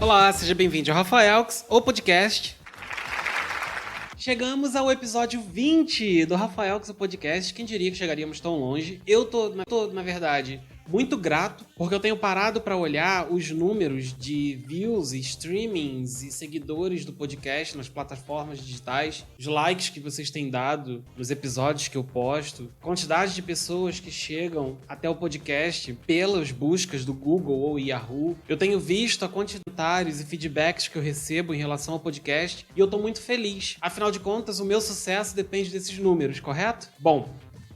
Olá, seja bem-vindo ao Rafaelx, o podcast. Chegamos ao episódio 20 do Rafaelx, o podcast. Quem diria que chegaríamos tão longe? Eu tô, na verdade, muito grato, porque eu tenho parado para olhar os números de views e streamings e seguidores do podcast nas plataformas digitais, os likes que vocês têm dado nos episódios que eu posto, quantidade de pessoas que chegam até o podcast pelas buscas do Google ou Yahoo. Eu tenho visto a quantidade de comentários e feedbacks que eu recebo em relação ao podcast e eu tô muito feliz. Afinal de contas, o meu sucesso depende desses números, correto? Bom,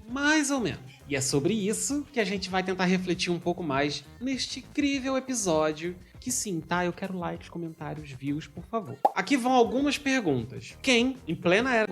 mais ou menos. E é sobre isso que a gente vai tentar refletir um pouco mais neste incrível episódio. Que sim, tá? Eu quero likes, comentários, views, por favor. Aqui vão algumas perguntas. Quem, em plena era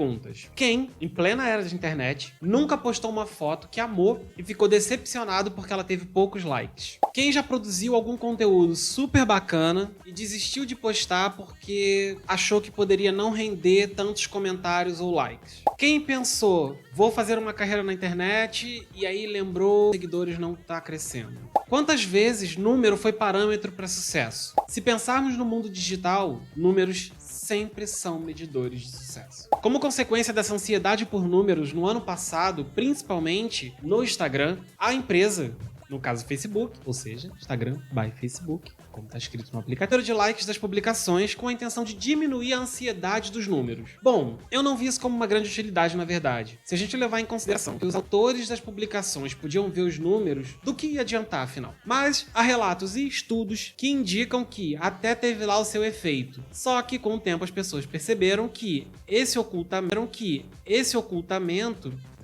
da internet, nunca postou uma foto que amou e ficou decepcionado porque ela teve poucos likes? Quem já produziu algum conteúdo super bacana e desistiu de postar porque achou que poderia não render tantos comentários ou likes? Quem pensou, vou fazer uma carreira na internet e aí lembrou que seguidores não tá crescendo? Quantas vezes número foi parâmetro para sucesso? Se pensarmos no mundo digital, números sempre são medidores de sucesso. Como consequência dessa ansiedade por números, no ano passado, principalmente no Instagram, a empresa, no caso Facebook, ou seja, Instagram by Facebook, como está escrito no aplicativo, de likes das publicações com a intenção de diminuir a ansiedade dos números. Bom, eu não vi isso como uma grande utilidade, na verdade. Se a gente levar em consideração que os autores das publicações podiam ver os números, do que ia adiantar, afinal? Mas há relatos e estudos que indicam que até teve lá o seu efeito. Só que com o tempo as pessoas perceberam que esse ocultamento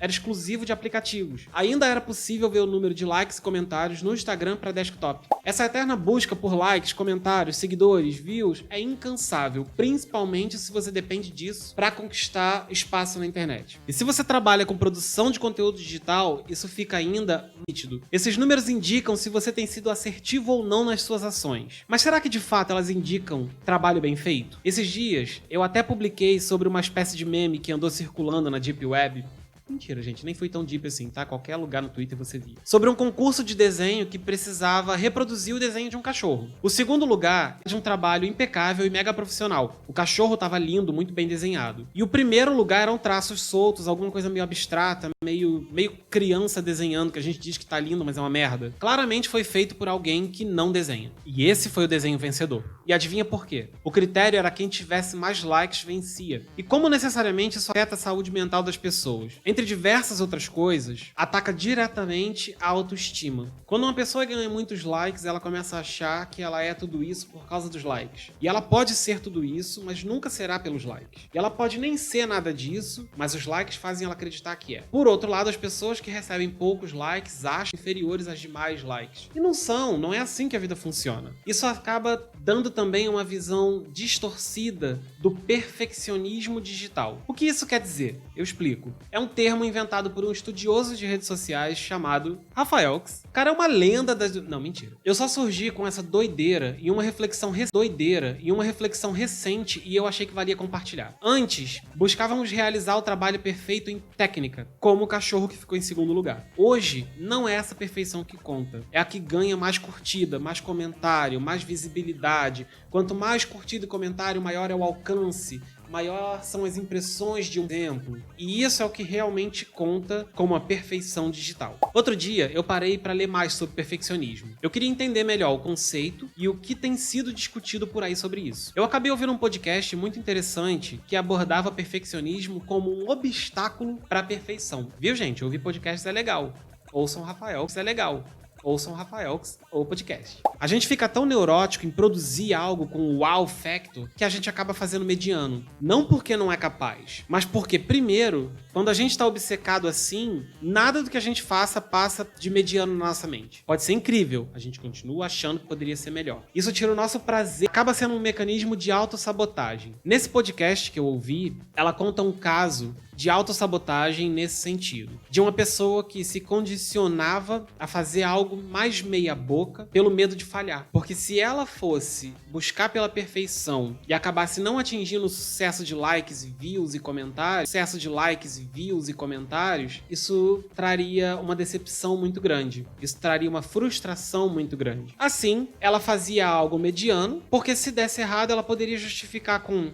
era exclusivo de aplicativos. Ainda era possível ver o número de likes e comentários no Instagram para desktop. Essa eterna busca por likes, comentários, seguidores, views é incansável, principalmente se você depende disso para conquistar espaço na internet. E se você trabalha com produção de conteúdo digital, isso fica ainda nítido. Esses números indicam se você tem sido assertivo ou não nas suas ações. Mas será que de fato elas indicam trabalho bem feito? Esses dias eu até publiquei sobre uma espécie de meme que andou circulando na Deep Web. Mentira, gente, nem foi tão deep assim, tá? Qualquer lugar no Twitter você via. Sobre um concurso de desenho que precisava reproduzir o desenho de um cachorro. O segundo lugar é de um trabalho impecável e mega profissional. O cachorro tava lindo, muito bem desenhado. E o primeiro lugar eram traços soltos, alguma coisa meio abstrata, meio criança desenhando, que a gente diz que tá lindo, mas é uma merda. Claramente foi feito por alguém que não desenha. E esse foi o desenho vencedor. E adivinha por quê? O critério era quem tivesse mais likes vencia. E como necessariamente isso afeta a saúde mental das pessoas? Entre diversas outras coisas, ataca diretamente a autoestima. Quando uma pessoa ganha muitos likes, ela começa a achar que ela é tudo isso por causa dos likes. E ela pode ser tudo isso, mas nunca será pelos likes. E ela pode nem ser nada disso, mas os likes fazem ela acreditar que é. Por outro lado, as pessoas que recebem poucos likes acham inferiores às demais likes. E não é assim que a vida funciona. Isso acaba dando também uma visão distorcida do perfeccionismo digital. O que isso quer dizer? Eu explico. É um termo inventado por um estudioso de redes sociais chamado Rafaelx. O cara é uma lenda das... Não, mentira. Eu só surgi com essa doideira e uma reflexão recente e eu achei que valia compartilhar. Antes, buscávamos realizar o trabalho perfeito em técnica, como o cachorro que ficou em segundo lugar. Hoje, não é essa perfeição que conta. É a que ganha mais curtida, mais comentário, mais visibilidade. Quanto mais curtida e comentário, maior é o alcance, maior são as impressões de um exemplo. E isso é o que realmente conta como a perfeição digital. Outro dia, eu parei para ler mais sobre perfeccionismo. Eu queria entender melhor o conceito e o que tem sido discutido por aí sobre isso. Eu acabei ouvindo um podcast muito interessante que abordava perfeccionismo como um obstáculo para a perfeição. Viu, gente? Ouvir podcasts é legal. Ouçam Rafael, que é legal. Ouçam Rafaelx ou podcast. A gente fica tão neurótico em produzir algo com o wow factor que a gente acaba fazendo mediano. Não porque não é capaz, mas porque, primeiro, quando a gente está obcecado assim, nada do que a gente faça passa de mediano na nossa mente. Pode ser incrível, a gente continua achando que poderia ser melhor. Isso tira o nosso prazer, acaba sendo um mecanismo de autossabotagem. Nesse podcast que eu ouvi, ela conta um caso de autossabotagem nesse sentido. De uma pessoa que se condicionava a fazer algo mais meia boca pelo medo de falhar. Porque se ela fosse buscar pela perfeição e acabasse não atingindo o sucesso de likes e views e comentários, isso traria uma decepção muito grande. Isso traria uma frustração muito grande. Assim, ela fazia algo mediano, porque se desse errado, ela poderia justificar com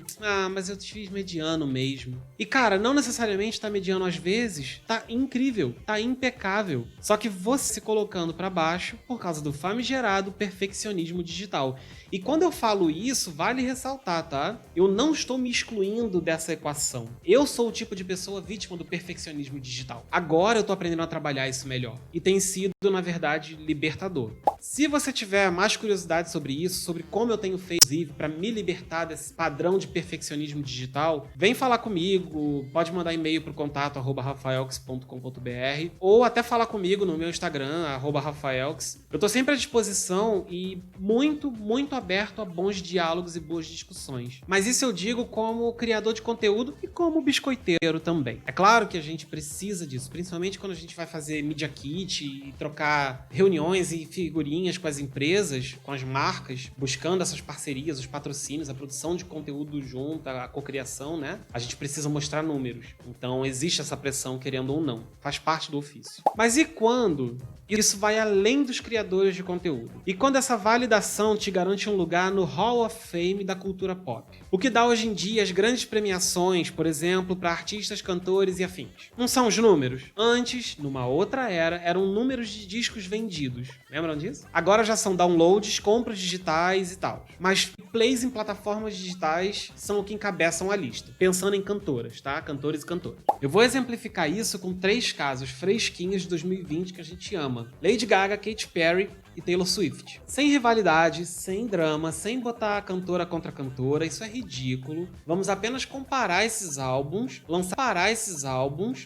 mas eu fiz mediano mesmo. E cara, não necessariamente tá mediano às vezes, tá incrível, tá impecável. Só que você se colocando pra baixo por causa do famigerado perfeccionismo digital. E quando eu falo isso, vale ressaltar, tá? Eu não estou me excluindo dessa equação. Eu sou o tipo de pessoa vítima do perfeccionismo digital. Agora eu tô aprendendo a trabalhar isso melhor. E tem sido, na verdade, libertador. Se você tiver mais curiosidade sobre isso, sobre como eu tenho feito, inclusive, para me libertar desse padrão de perfeccionismo digital, vem falar comigo, pode mandar e-mail pro contato@rafaelx.com.br ou até falar comigo no meu Instagram, @rafaelx. Eu tô sempre à disposição e muito aberto a bons diálogos e boas discussões. Mas isso eu digo como criador de conteúdo e como biscoiteiro também. É claro que a gente precisa disso, principalmente quando a gente vai fazer Media Kit e trocar reuniões e figurinhas com as empresas, com as marcas, buscando essas parcerias, os patrocínios, a produção de conteúdo junto, a cocriação, né? A gente precisa mostrar números. Então existe essa pressão, querendo ou não. Faz parte do ofício. Mas e quando isso vai além dos criadores de conteúdo? E quando essa validação te garante um lugar no Hall of Fame da cultura pop? O que dá hoje em dia as grandes premiações, por exemplo, para artistas, cantores e afins? Não são os números? Antes, numa outra era, eram números de discos vendidos. Lembram disso? Agora já são downloads, compras digitais e tal. Mas plays em plataformas digitais são o que encabeçam a lista. Pensando em cantoras, tá? Cantores e cantoras. Eu vou exemplificar isso com 3 casos fresquinhos de 2020 que a gente ama. Lady Gaga, Katy Perry e Taylor Swift. Sem rivalidade, sem drama, sem botar cantora contra cantora, isso é ridículo. Vamos apenas comparar esses álbuns,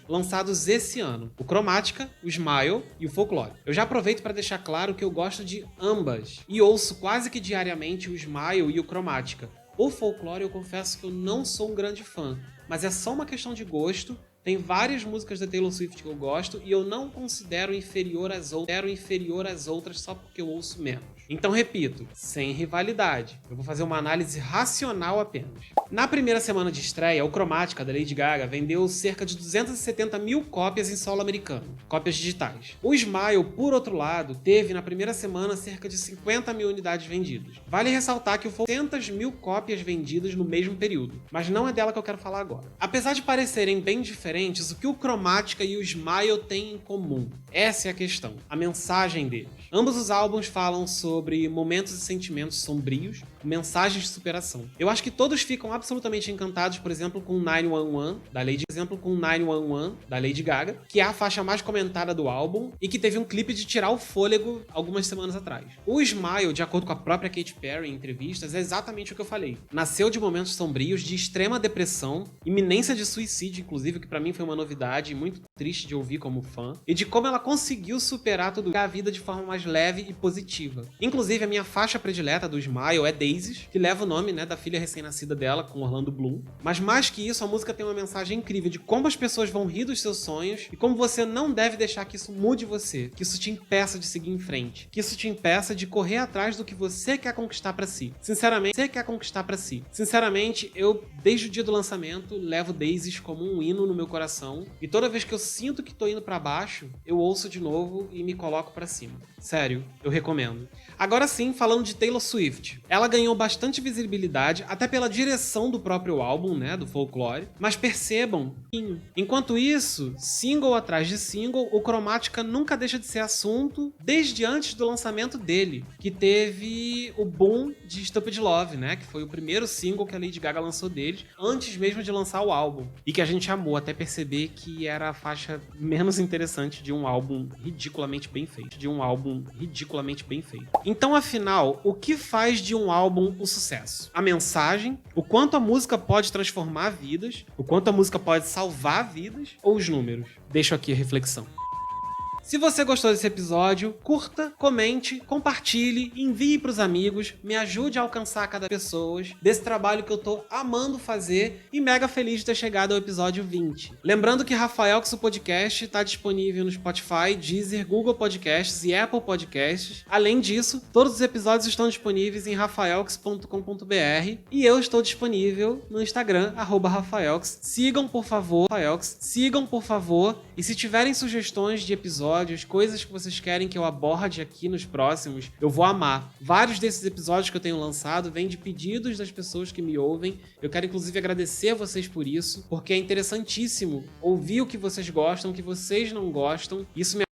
lançados esse ano. O Chromatica, o Smile e o Folklore. Eu já aproveito para deixar claro que eu gosto de ambas e ouço quase que diariamente o Smile e o Chromatica. O Folklore eu confesso que eu não sou um grande fã, mas é só uma questão de gosto. Tem várias músicas da Taylor Swift que eu gosto e eu não considero inferior às outras só porque eu ouço menos. Então, repito, sem rivalidade. Eu vou fazer uma análise racional apenas. Na primeira semana de estreia, o Chromatica, da Lady Gaga, vendeu cerca de 270 mil cópias em solo americano, cópias digitais. O Smile, por outro lado, teve na primeira semana cerca de 50 mil unidades vendidas. Vale ressaltar que foram 200 mil cópias vendidas no mesmo período, mas não é dela que eu quero falar agora. Apesar de parecerem bem diferentes, o que o Chromatica e o Smile têm em comum? Essa é a questão, a mensagem deles. Ambos os álbuns falam sobre momentos e sentimentos sombrios, mensagens de superação. Eu acho que todos ficam absolutamente encantados, por exemplo, com 911, da Lady Gaga, que é a faixa mais comentada do álbum e que teve um clipe de tirar o fôlego algumas semanas atrás. O Smile, de acordo com a própria Katy Perry em entrevistas, é exatamente o que eu falei. Nasceu de momentos sombrios, de extrema depressão, iminência de suicídio, inclusive, que pra mim foi uma novidade e muito triste de ouvir como fã, e de como ela conseguiu superar tudo a vida de forma mais leve e positiva. Inclusive, a minha faixa predileta do Smile é Daisies, que leva o nome, né, da filha recém-nascida dela, com Orlando Bloom. Mas mais que isso, a música tem uma mensagem incrível de como as pessoas vão rir dos seus sonhos e como você não deve deixar que isso mude você, que isso te impeça de seguir em frente, que isso te impeça de correr atrás do que você quer conquistar pra si. Sinceramente, eu, desde o dia do lançamento, levo Daisies como um hino no meu coração e toda vez que eu sinto que tô indo pra baixo, eu ouço de novo e me coloco pra cima. Sério, eu recomendo. Agora sim, falando de Taylor Swift. Ela ganhou bastante visibilidade, até pela direção do próprio álbum, né, do Folklore. Mas percebam, enquanto isso, single atrás de single, o Chromatica nunca deixa de ser assunto desde antes do lançamento dele, que teve o boom de Stupid Love, né, que foi o primeiro single que a Lady Gaga lançou deles, antes mesmo de lançar o álbum. E que a gente amou até perceber que era a faixa menos interessante de um álbum ridiculamente bem feito. Então, afinal, o que faz de um álbum um sucesso? A mensagem, o quanto a música pode transformar vidas, o quanto a música pode salvar vidas, ou os números? Deixo aqui a reflexão. Se você gostou desse episódio, curta, comente, compartilhe, envie pros amigos, me ajude a alcançar cada pessoa desse trabalho que eu tô amando fazer e mega feliz de ter chegado ao episódio 20. Lembrando que Rafaelx o Podcast tá disponível no Spotify, Deezer, Google Podcasts e Apple Podcasts. Além disso, todos os episódios estão disponíveis em rafaelx.com.br e eu estou disponível no Instagram, @rafaelx. Sigam, por favor, Rafaelx. Sigam, por favor. E se tiverem sugestões de episódios, coisas que vocês querem que eu aborde aqui nos próximos, eu vou amar. Vários desses episódios que eu tenho lançado vêm de pedidos das pessoas que me ouvem. Eu quero, inclusive, agradecer a vocês por isso, porque é interessantíssimo ouvir o que vocês gostam, o que vocês não gostam. Isso me